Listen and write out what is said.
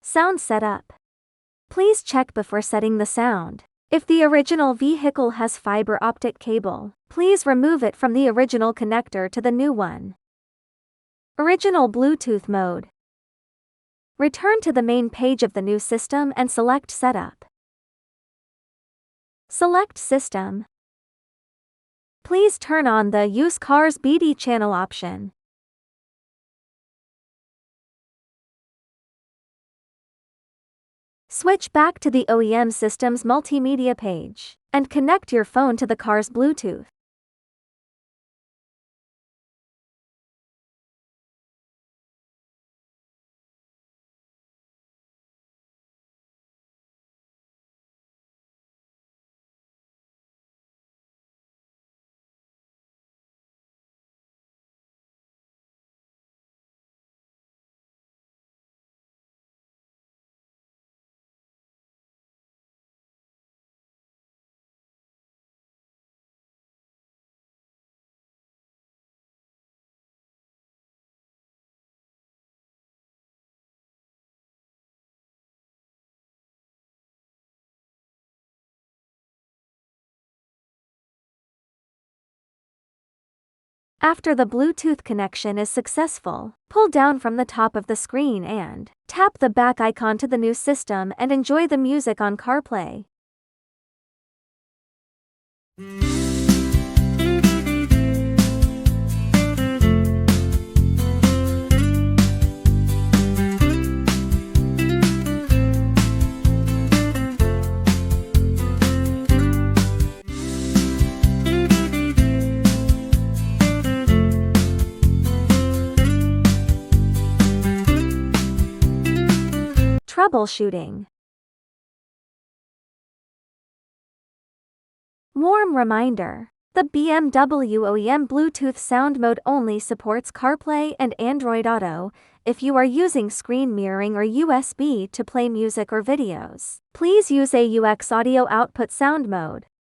Sound setup. Please check before setting the sound. If the original vehicle has fiber optic cable, please remove it from the original connector to the new one. Original Bluetooth mode. Return to the main page of the new system and select Setup. Select System. Please turn on the Use Cars BD channel option. Switch back to the OEM system's multimedia page, and connect your phone to the car's Bluetooth. After the Bluetooth connection is successful, pull down from the top of the screen and tap the back icon to the new system and enjoy the music on CarPlay. Troubleshooting. Warm reminder. The BMW OEM Bluetooth sound mode only supports CarPlay and Android Auto. If you are using screen mirroring or USB to play music or videos, please use AUX audio output sound mode.